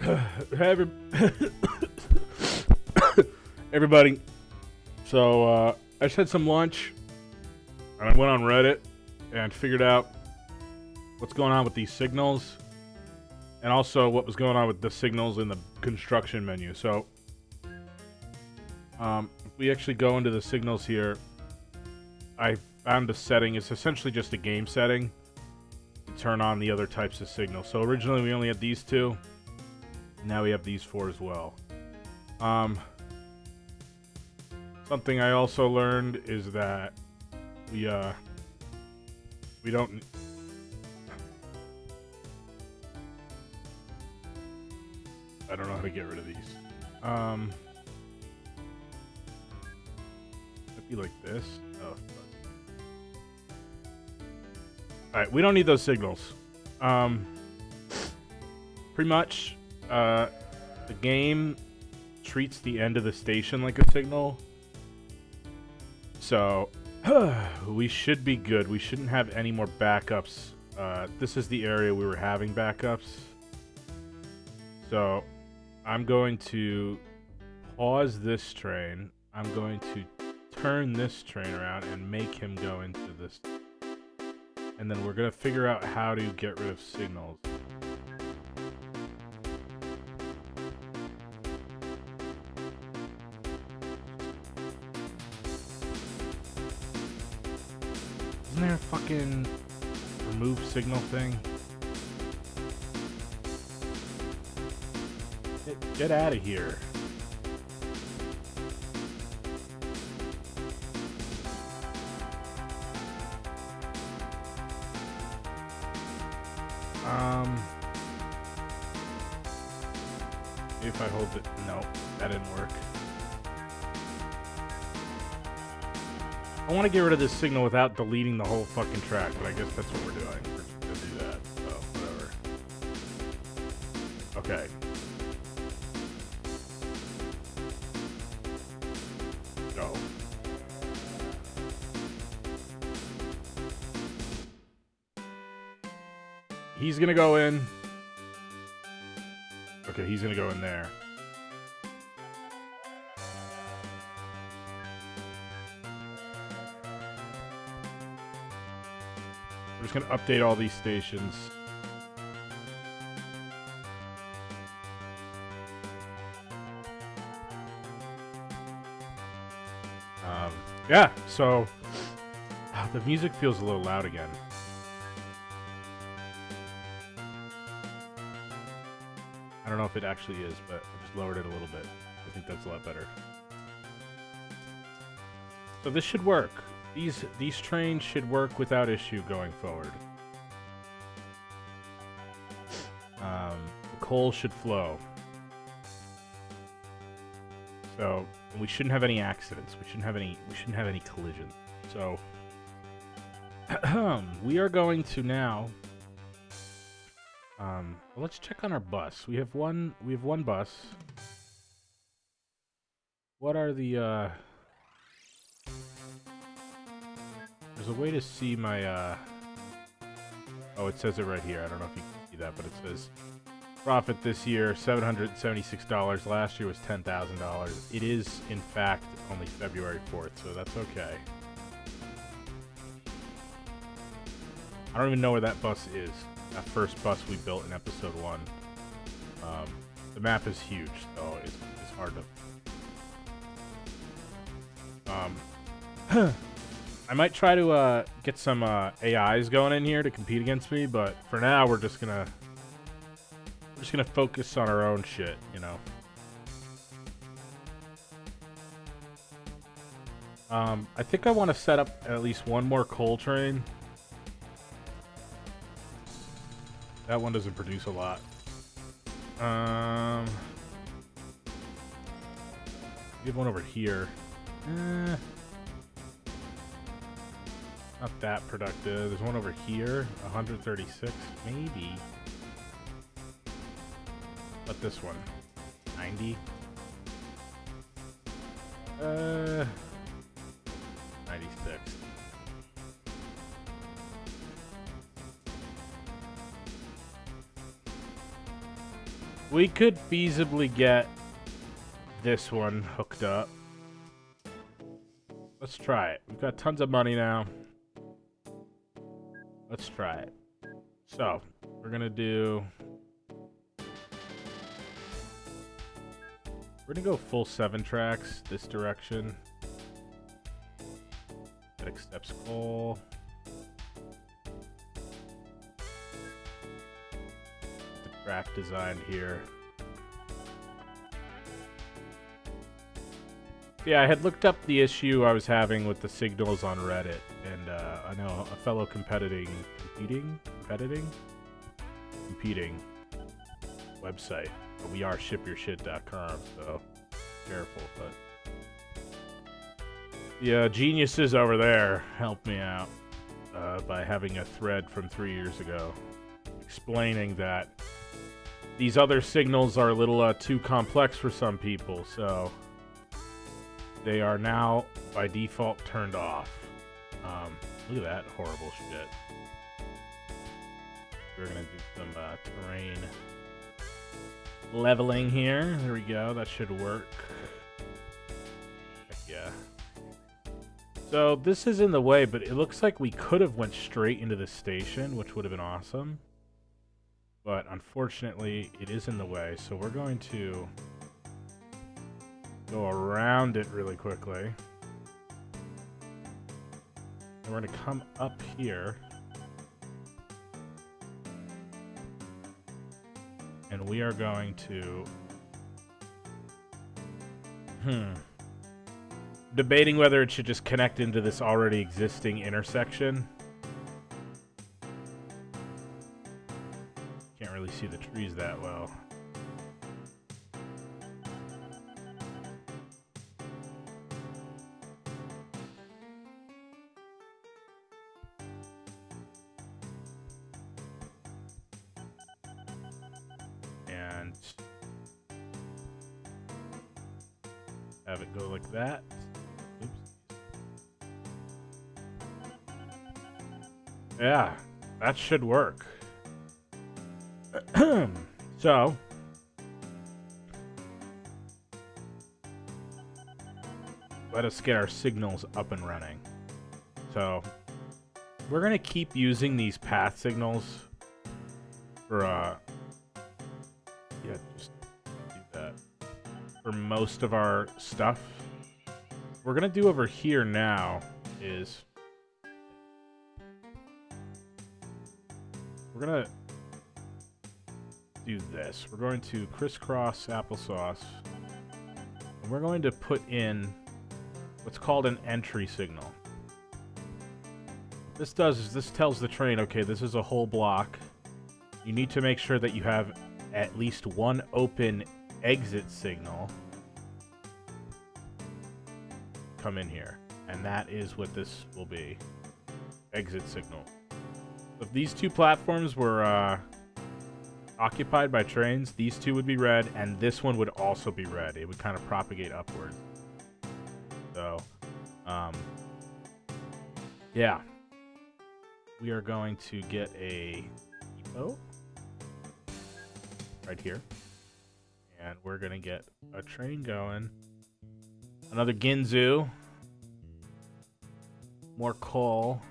Hey, everybody. So, I just had some lunch, and I went on Reddit and figured out what's going on with these signals, and also what was going on with the signals in the construction menu. So, if we actually go into the signals here, I found a setting. It's essentially just a game setting to turn on the other types of signals. So originally we only had these two. Now we have these four as well. Something I also learned is that we don't. I don't know how to get rid of these. It'd be like this. Oh. Alright, we don't need those signals. Pretty much, the game treats the end of the station like a signal. So, we should be good. We shouldn't have any more backups. This is the area we were having backups. So, I'm going to pause this train. I'm going to turn this train around and make him go into this. And then we're going to figure out how to get rid of signals. Isn't there a fucking remove signal thing? Get out of here. If I hold it, no, that didn't work. I want to get rid of this signal without deleting the whole fucking track, but I guess that's what we're doing. We're just gonna do that, so whatever. Okay. Go. He's gonna go in. Okay, he's gonna go in there. We're just gonna update all these stations. Yeah, so the music feels a little loud again. I don't know if it actually is, but I just lowered it a little bit. I think that's a lot better. So this should work. These trains should work without issue going forward. The coal should flow. So we shouldn't have any accidents. We shouldn't have any collisions. So we are going to now. Well, let's check on our bus. We have one bus. What are the There's a way to see my oh, it says it right here. I don't know if you can see that, but it says profit this year $776. Last year was $10,000. It is in fact only February 4th, so that's okay. I don't even know where that bus is. That first bus we built in episode 1. The map is huge, so it's hard to. I might try to get some AIs going in here to compete against me, but for now we're just gonna focus on our own shit, you know. I think I want to set up at least one more coal train. That one doesn't produce a lot. We have one over here. Not that productive. There's one over here. 136, maybe. But this one. 90. 96. We could feasibly get this one hooked up. Let's try it. We've got tons of money now. Let's try it. So, we're gonna do... We're gonna go full 7 tracks this direction. That accepts coal. The track designed here. Yeah, I had looked up the issue I was having with the signals on Reddit, and I know a fellow competing website. We are shipyourshit.com, so careful. But the geniuses over there helped me out by having a thread from 3 years ago explaining that these other signals are a little too complex for some people, so they are now by default turned off. Look at that horrible shit. We're gonna do some terrain leveling here. There we go. That should work. Heck yeah. So this is in the way, but it looks like we could have went straight into the station, which would have been awesome. But unfortunately, it is in the way. So we're going to go around it really quickly. And we're going to come up here. And we are going to... Debating whether it should just connect into this already existing intersection. Can't really see the trees that well. And have it go like that. Oops. Yeah, that should work. So, let us get our signals up and running. So, we're going to keep using these path signals for, yeah, just do that. For most of our stuff. What we're going to do over here now is we're going to do this. We're going to crisscross applesauce, and we're going to put in what's called an entry signal. This tells the train, okay, this is a whole block. You need to make sure that you have at least one open exit signal come in here, and that is what this will be. Exit signal. If these two platforms were occupied by trains, these two would be red, and this one would also be red. It would kind of propagate upward. So, yeah. We are going to get a depot right here. And we're going to get a train going. Another Ginzu. More coal.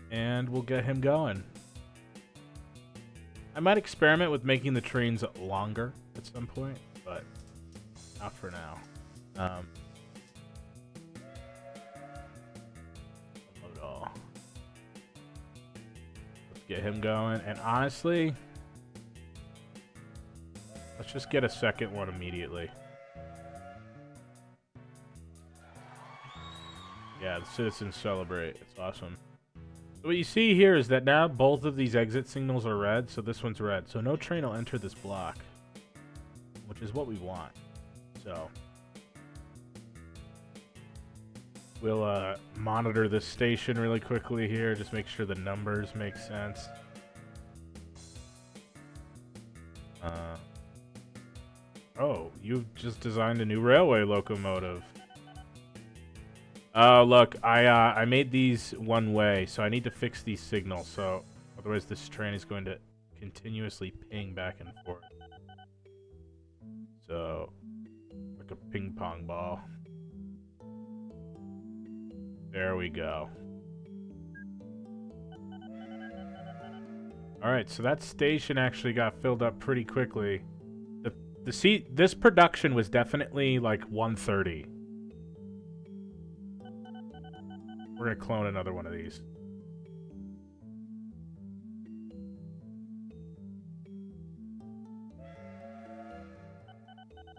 And we'll get him going. I might experiment with making the trains longer at some point, but not for now. Load all. Let's get him going. And honestly, let's just get a second one immediately. Yeah, the citizens celebrate. It's awesome. What you see here is that now both of these exit signals are red, so this one's red. So no train will enter this block, which is what we want. So we'll monitor this station really quickly here, just make sure the numbers make sense. Oh, you've just designed a new railway locomotive. Oh, look, I made these one way, so I need to fix these signals. So what Otherwise, this train is going to continuously ping back and forth. So, like a ping pong ball. There we go. Alright, so that station actually got filled up pretty quickly. This production was definitely like 130. We're gonna clone another one of these.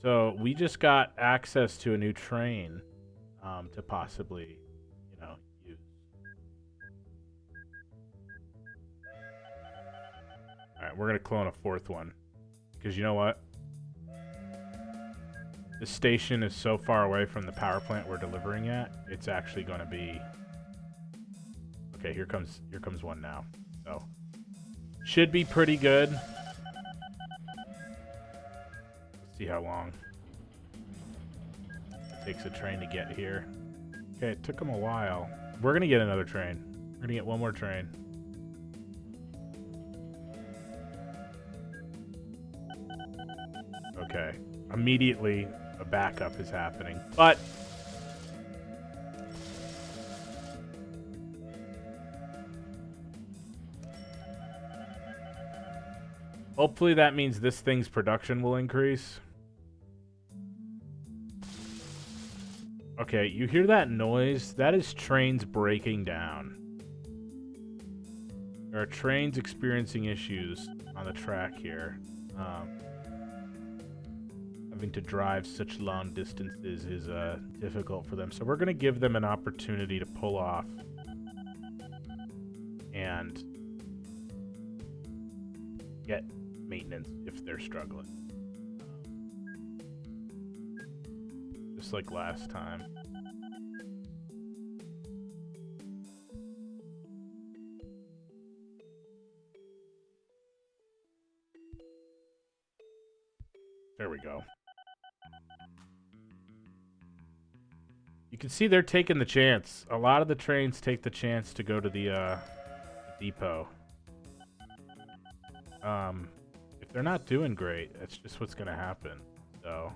So we just got access to a new train to possibly, you know, use. Alright, we're gonna clone a fourth one. Because you know what? The station is so far away from the power plant we're delivering at, it's actually gonna be... Okay, here comes one now. So should be pretty good. Let's see how long it takes a train to get here. Okay, it took them a while. We're gonna get another train. We're gonna get one more train. Okay, immediately a backup is happening, but hopefully that means this thing's production will increase. Okay, you hear that noise? That is trains breaking down. There are trains experiencing issues on the track here. Having to drive such long distances is difficult for them. So we're going to give them an opportunity to pull off and get maintenance if they're struggling. Just like last time. There we go. You can see they're taking the chance. A lot of the trains take the chance to go to the depot. If they're not doing great, that's just what's going to happen. So...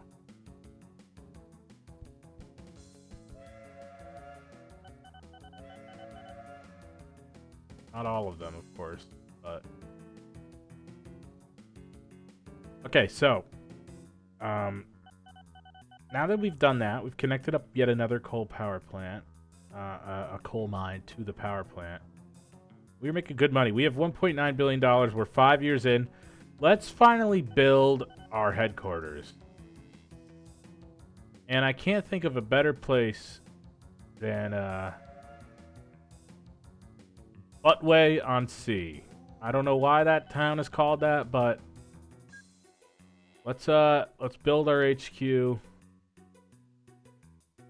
Not all of them, of course, but... Okay, so... now that we've done that, we've connected up yet another coal power plant, a coal mine to the power plant. We're making good money. We have $1.9 billion. We're 5 years in. Let's finally build our headquarters. And I can't think of a better place than Otway-on-Sea. I don't know why that town is called that, but let's build our HQ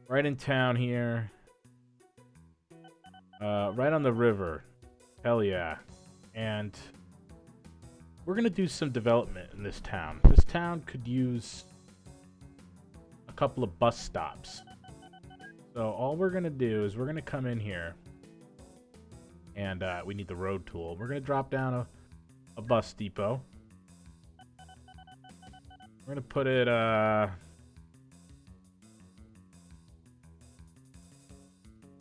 right in town here. Right on the river. Hell yeah. And we're going to do some development in this town. This town could use a couple of bus stops. So all we're going to do is we're going to come in here. And we need the road tool. We're going to drop down a bus depot. We're going to put it... I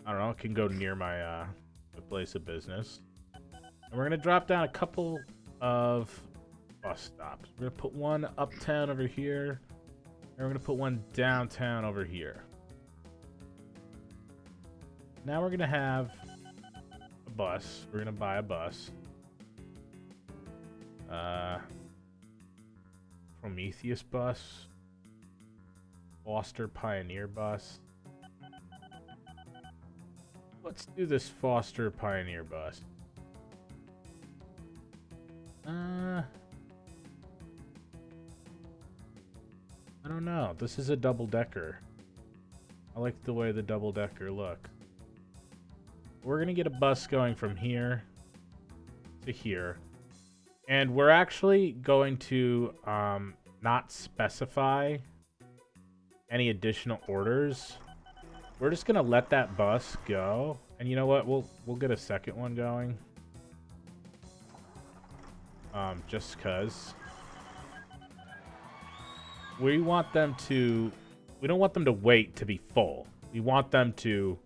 don't know. It can go near my place of business. And we're going to drop down a couple of bus stops. We're going to put one uptown over here. And we're going to put one downtown over here. Now we're going to have a bus. We're going to buy a bus. Prometheus bus. Foster Pioneer bus. Let's do this Foster Pioneer bus. I don't know. This is a double-decker. I like the way the double-decker looks. We're going to get a bus going from here to here. And we're actually going to not specify any additional orders. We're just going to let that bus go. And you know what? We'll get a second one going. just because we want them to. We don't want them to wait to be full. We want them to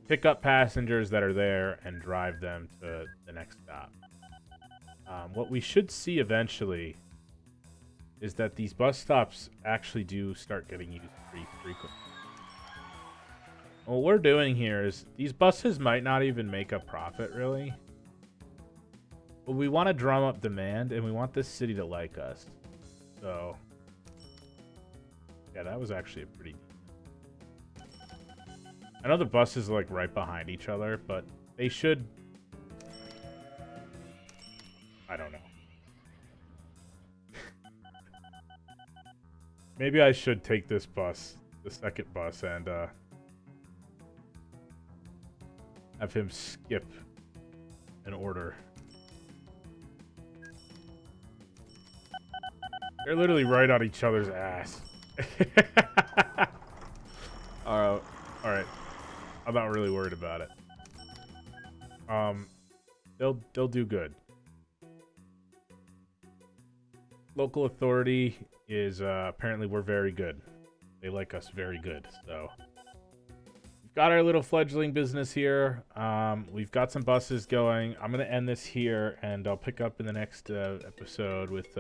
pick up passengers that are there and drive them to the next stop. What we should see eventually is that these bus stops actually do start getting used pretty frequently. What we're doing here is these buses might not even make a profit, really. But we want to drum up demand, and we want this city to like us. So, yeah, that was actually a pretty... I know the buses are, like, right behind each other, but they should... I don't know. Maybe I should take this bus, the second bus, and, have him skip an order. They're literally right on each other's ass. Alright. I'm not really worried about it. They'll do good. Local authority is apparently we're very good. They like us very good, so we've got our little fledgling business here. We've got some buses going. I'm gonna end this here, and I'll pick up in the next episode with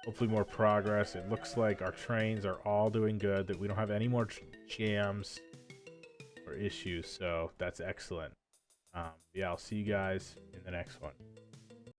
hopefully more progress. It looks like our trains are all doing good, that we don't have any more jams or issues, so that's excellent. Yeah, I'll see you guys in the next one.